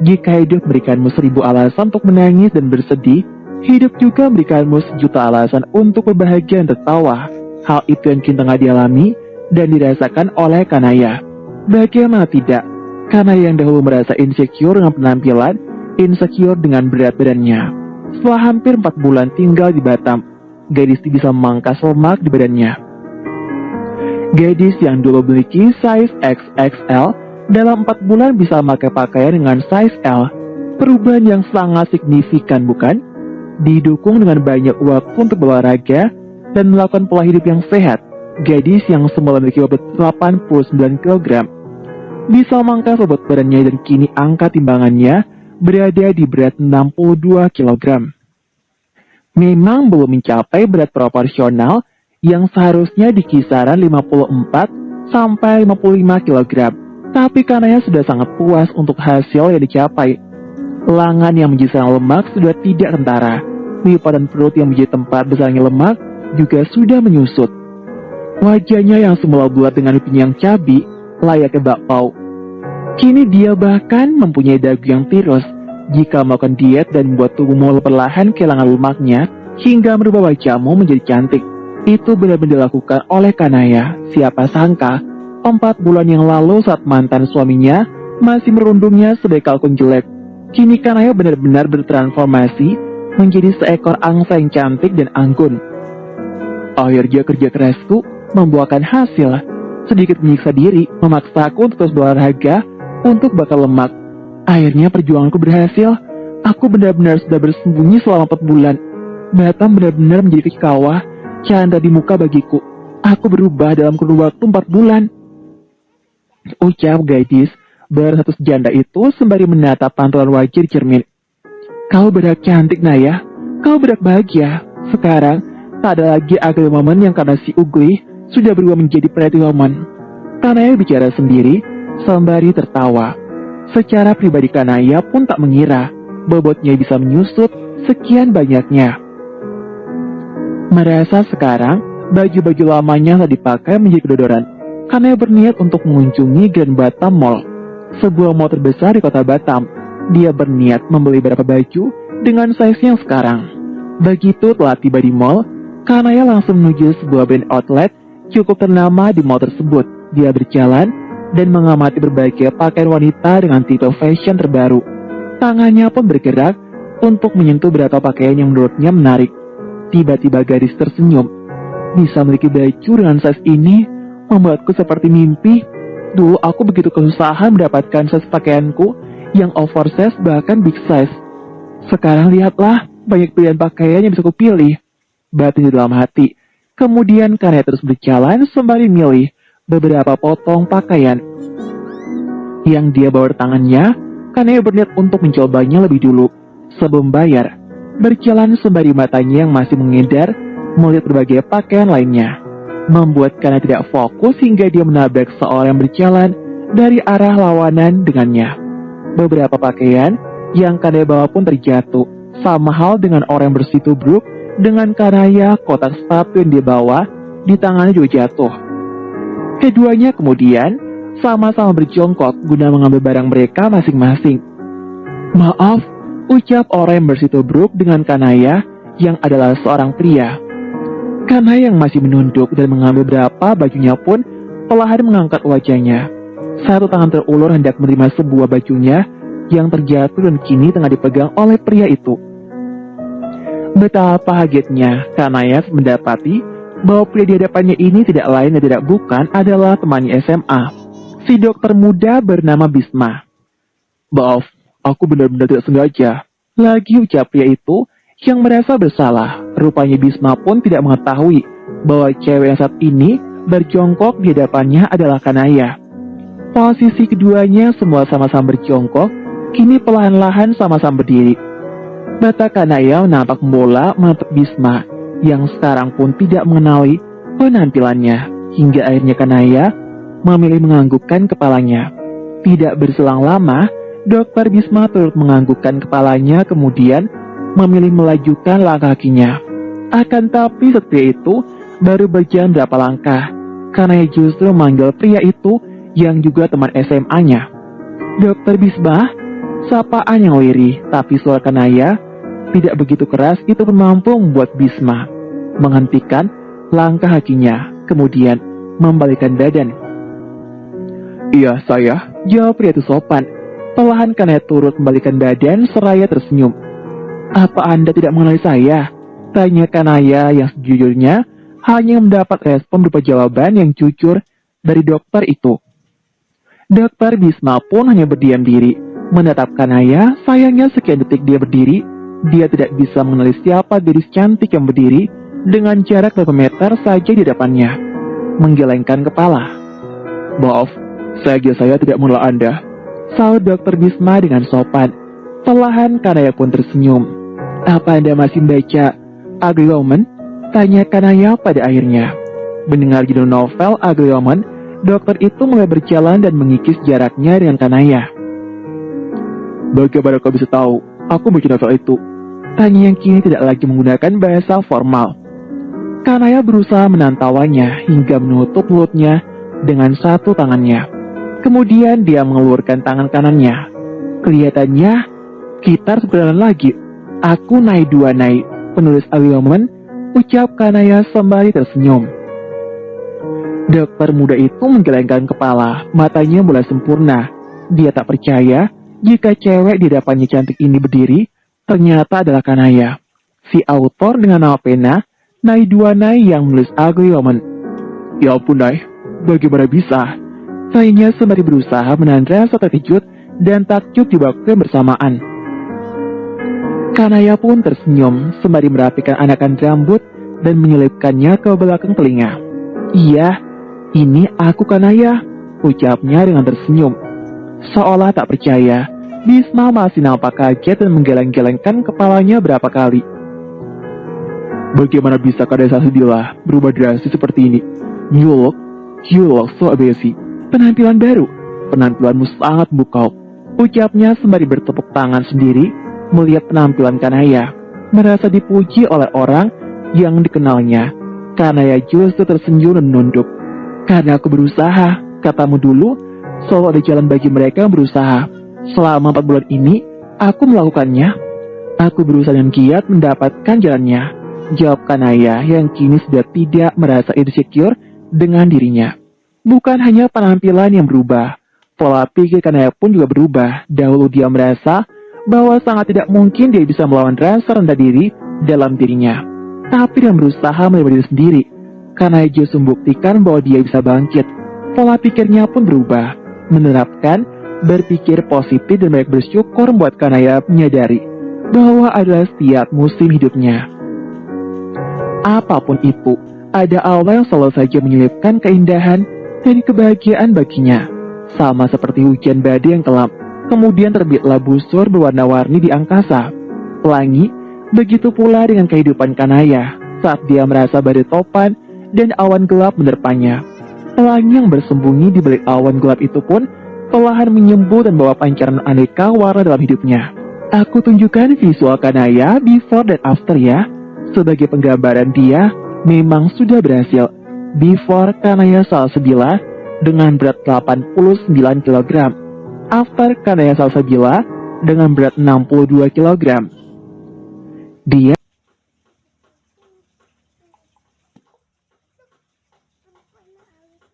Jika hidup memberikanmu 1000 alasan untuk menangis dan bersedih, hidup juga memberikanmu sejuta alasan untuk berbahagia dan tertawa. Hal itu yang kini tengah dialami dan dirasakan oleh Kanaya. Bagaimana tidak? Kanaya yang dahulu merasa insecure dengan penampilan, insecure dengan berat badannya. Setelah hampir 4 bulan tinggal di Batam, gadis itu bisa memangkas lemak di badannya. Gadis yang dulu memiliki size XXL dalam 4 bulan bisa memakai pakaian dengan size L. Perubahan yang sangat signifikan, bukan? Didukung dengan banyak waktu untuk berolahraga dan melakukan pola hidup yang sehat, gadis yang semula memiliki bobot 89 kg bisa memangkas bobot badannya dan kini angka timbangannya berada di berat 62 kg. Memang belum mencapai berat proporsional yang seharusnya di kisaran 54 sampai 55 kg. Tapi Kanaya sudah sangat puas untuk hasil yang dicapai. Lengan yang menjadi sarang lemak sudah tidak kentara. Pipa dan perut yang menjadi tempat besarnya lemak juga sudah menyusut. Wajahnya yang semula bulat dengan pipi yang cabi, layaknya bakpao. Kini dia bahkan mempunyai dagu yang tirus. Jika melakukan diet dan membuat tubuhmu perlahan kehilangan lemaknya, hingga merubah wajahmu menjadi cantik. Itu benar-benar dilakukan oleh Kanaya. Siapa sangka 4 bulan yang lalu saat mantan suaminya masih merundungnya sebagai kalkun jelek, kini Kanaya benar-benar bertransformasi menjadi seekor angsa yang cantik dan anggun. Akhirnya kerja kerasku membuahkan hasil. Sedikit menyiksa diri, memaksaku untuk terus berolahraga untuk bakar lemak. Akhirnya perjuanganku berhasil. Aku benar-benar sudah bersembunyi selama 4 bulan. Batam benar-benar menjadi kawah, canda di muka bagiku. Aku berubah dalam kurun waktu 4 bulan. Ucap gadis bersatu janda itu sembari menatap pantulan wajah di cermin. Kau berak cantik, Naya. Kau berak bahagia. Sekarang, tak ada lagi ugly woman yang karena si ugly sudah berubah menjadi pretty woman. Kanaya bicara sendiri sembari tertawa. Secara pribadi Kanaya pun tak mengira bobotnya bisa menyusut sekian banyaknya. Merasa sekarang baju-baju lamanya telah dipakai menjadi kedodoran. Kanaya berniat untuk mengunjungi Grand Batam Mall, sebuah mall terbesar di kota Batam. Dia berniat membeli beberapa baju dengan size yang sekarang. Begitu telah tiba di mall, Kanaya langsung menuju sebuah brand outlet cukup ternama di mall tersebut. Dia berjalan dan mengamati berbagai pakaian wanita dengan tipe fashion terbaru. Tangannya pun bergerak untuk menyentuh beberapa pakaian yang menurutnya menarik. Tiba-tiba gadis tersenyum. Bisa memiliki baju dengan size ini membuatku seperti mimpi. Dulu aku begitu kesusahan mendapatkan size pakaianku yang oversize bahkan big size. Sekarang lihatlah banyak pilihan pakaian yang bisa kupilih. Batin di dalam hati. Kemudian Kanaya terus berjalan sembari milih beberapa potong pakaian yang dia bawa di tangannya. Kanaya berniat untuk mencobanya lebih dulu sebelum bayar. Berjalan sembari matanya yang masih mengedar melihat berbagai pakaian lainnya, membuat Kanaya tidak fokus hingga dia menabrak seorang yang berjalan dari arah lawanan dengannya. Beberapa pakaian yang Kanaya bawa pun terjatuh, sama hal dengan orang yang bersitubruk dengan Kanaya. Kotak sepatu yang dia bawa di tangannya juga jatuh. Keduanya kemudian sama-sama berjongkok guna mengambil barang mereka masing-masing. Maaf, ucap orang yang bersitubruk dengan Kanaya yang adalah seorang pria. Kanaya yang masih menunduk dan mengambil beberapa bajunya pun perlahan mengangkat wajahnya. Satu tangan terulur hendak menerima sebuah bajunya yang terjatuh dan kini tengah dipegang oleh pria itu. Betapa kagetnya Kanaya mendapati bahwa pria di hadapannya ini tidak lain dan tidak bukan adalah temannya SMA, si dokter muda bernama Bisma. Maaf, aku benar-benar tidak sengaja. Lagi ucap pria itu yang merasa bersalah. Rupanya Bisma pun tidak mengetahui bahwa cewek yang saat ini berjongkok di hadapannya adalah Kanaya. Posisi keduanya semua sama-sama berjongkok, kini perlahan-lahan sama-sama berdiri. Mata Kanaya nampak membola menatap Bisma yang sekarang pun tidak mengenali penampilannya. Hingga akhirnya Kanaya memilih menganggukkan kepalanya. Tidak berselang lama, Dokter Bisma turut menganggukkan kepalanya kemudian memilih melajukan langkah kakinya. Akan tapi setia itu baru berjalan berapa langkah, Kanaya justru memanggil pria itu yang juga teman SMA-nya. Dokter Bisma, Sapaan yang lirih, tapi suara Kanaya tidak begitu keras itu pun mampu membuat Bisma menghentikan langkah kakinya, kemudian membalikkan badan. Iya, saya, jawab pria itu sopan. Perlahan Kanaya turut membalikkan badan seraya tersenyum. Apa Anda tidak mengenali saya? Tanya Kanaya yang sejujurnya hanya mendapat respon berupa jawaban yang jujur dari dokter itu. Dokter Bisma pun hanya berdiam diri, menatap Kanaya. Sayangnya sekian detik dia berdiri, dia tidak bisa mengenali siapa gadis cantik yang berdiri dengan jarak beberapa meter saja di depannya. Menggelengkan kepala. Maaf, saya tidak mengenal Anda, sahut dokter Bisma dengan sopan. Perlahan Kanaya pun tersenyum. Apa Anda masih membaca Ugly Woman? Tanya Kanaya pada akhirnya. Mendengar judul novel Ugly Woman, dokter itu mulai berjalan dan mengikis jaraknya dengan Kanaya. Bagaimana kau bisa tahu aku baca novel itu? Tanya yang kini tidak lagi menggunakan bahasa formal. Kanaya berusaha menantauannya hingga menutup mulutnya dengan satu tangannya. Kemudian dia mengeluarkan tangan kanannya. Kelihatannya gitar sebenarnya lagi. Aku naik dua naik, penulis Ugly Woman, ucap Kanaya sembari tersenyum. Dokter muda itu menggelengkan kepala, matanya mulai sempurna. Dia tak percaya jika cewek di depannya cantik ini berdiri, ternyata adalah Kanaya. Si autor dengan nama pena, Nai Dua Nai yang menulis Ugly Woman. Ya ampun Nai, bagaimana bisa? Sayanya sembari berusaha menahan rasa terkejut dan takjub di waktu yang bersamaan. Kanaya pun tersenyum sembari merapikan anakan rambut dan menyelipkannya ke belakang telinga. Iya, ini aku Kanaya, ucapnya dengan tersenyum. Seolah tak percaya, Bisma masih nampak kaget dan menggeleng-gelengkan kepalanya berapa kali. Bagaimana bisa Kanaya Sasubila berubah drastis seperti ini? You look so amazing. Penampilan baru, penampilanmu sangat memukau, ucapnya sembari bertepuk tangan sendiri melihat penampilan Kanaya. Merasa dipuji oleh orang yang dikenalnya, Kanaya justru tersenyum dan menunduk. Karena aku berusaha, katamu dulu, selalu ada jalan bagi mereka yang berusaha. Selama 4 bulan ini, aku melakukannya. Aku berusaha dengan giat mendapatkan jalannya, jawab Kanaya yang kini sudah tidak merasa insecure dengan dirinya. Bukan hanya penampilan yang berubah, pola pikir Kanaya pun juga berubah. Dahulu dia merasa bahwa sangat tidak mungkin dia bisa melawan rasa rendah diri dalam dirinya. Tapi dia berusaha melihat diri sendiri, Kanaya justru membuktikan bahwa dia bisa bangkit. Pola pikirnya pun berubah, menerapkan berpikir positif dan banyak bersyukur membuat Kanaya menyadari bahwa adalah setiap musim hidupnya. Apapun itu, ada Allah yang selalu saja menyelipkan keindahan dan kebahagiaan baginya. Sama seperti hujan badai yang kelam, kemudian terbitlah busur berwarna-warni di angkasa. Pelangi, begitu pula dengan kehidupan Kanaya saat dia merasa badai topan dan awan gelap menerpanya. Pelangi yang bersembunyi di balik awan gelap itu pun perlahan menyembuh dan bawa pancaran aneka warna dalam hidupnya. Aku tunjukkan visual Kanaya before dan after ya. Sebagai penggambaran dia memang sudah berhasil. Before Kanaya Salsabila dengan berat 89 kg. After Kanaya Salsabila dengan berat 62 kg. Dia